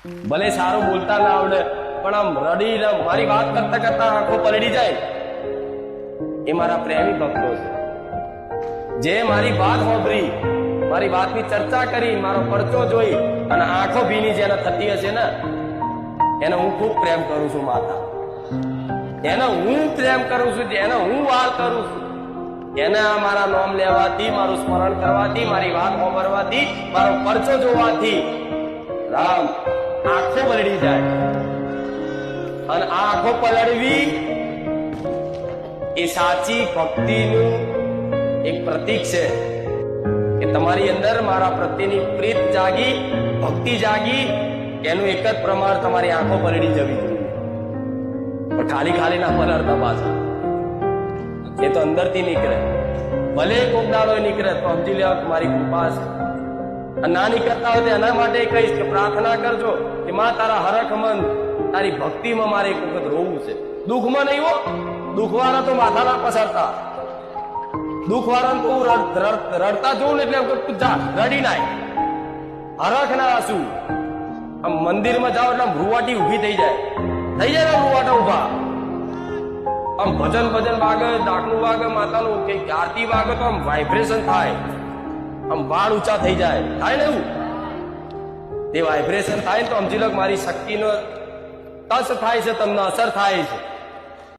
ભલે સારું બોલતા ના આવડે પણ આમ રડીને મારી વાત કરતા કરતા આંખો પલળી જાય, એ મારા પ્રેમી ભક્તો છે. જે મારી વાત સાંભળી, મારી વાતની ચર્ચા કરી, મારો પરચો જોઈ અને આંખો ભીની જેને થતી હશે ને, એને હું ખૂબ પ્રેમ કરું છું માતા. એને હું પ્રેમ કરું છું, એને હું વાલ કરું છું. એને આ મારા નામ લેવાથી, મારું સ્મરણ કરવાથી, મારી વાત સાંભળવાથી, મારો પરચો જોવાથી રામ આંખો પલળી જાય. અને આ આંખો પલળવી એ સાચી ભક્તિનું એક પ્રતીક છે કે તમારી અંદર મારા પ્રત્યેની પ્રીત જાગી, ભક્તિ જાગી. એનું એક જ પ્રમાણ તમારી આંખો પલળી જવી જોઈએ. પણ ખાલી ખાલી ના પલળતા પાછા, એ તો અંદરથી નીકળે. ભલે કોક દાડો નીકળે તો સમજી લેવા કે મારી કૃપા છે. અને ના નીકળતા હોય તો એના માટે કહીશ કે પ્રાર્થના કરજો કે માં તારા હરખ મન, તારી ભક્તિમાં મારે એક વખત રોવું છે. દુઃખમાં નહીં હો, દુઃખવાળા તો માથા ના પસરતા. દુઃખવાળા તો રડતા જોઉં ને એટલે તું જા રડી નાય. હરખ ના આંસુ. આમ મંદિરમાં જાઓ એટલે રૂવાટી ઉભી થઈ જાય ને રૂવાટા ઉભા. આમ ભજન વાગે, ડાકનું વાગે, માતાનું કે આરતી વાગે તો આમ વાઇબ્રેશન થાય, આમ વાળ ઊંચા થઈ જાય, થાય ને એવું. તે વાઇબ્રેશન થાય ને તો સમજી લો મારી શક્તિનો ટચ થાય છે, તમને અસર થાય છે.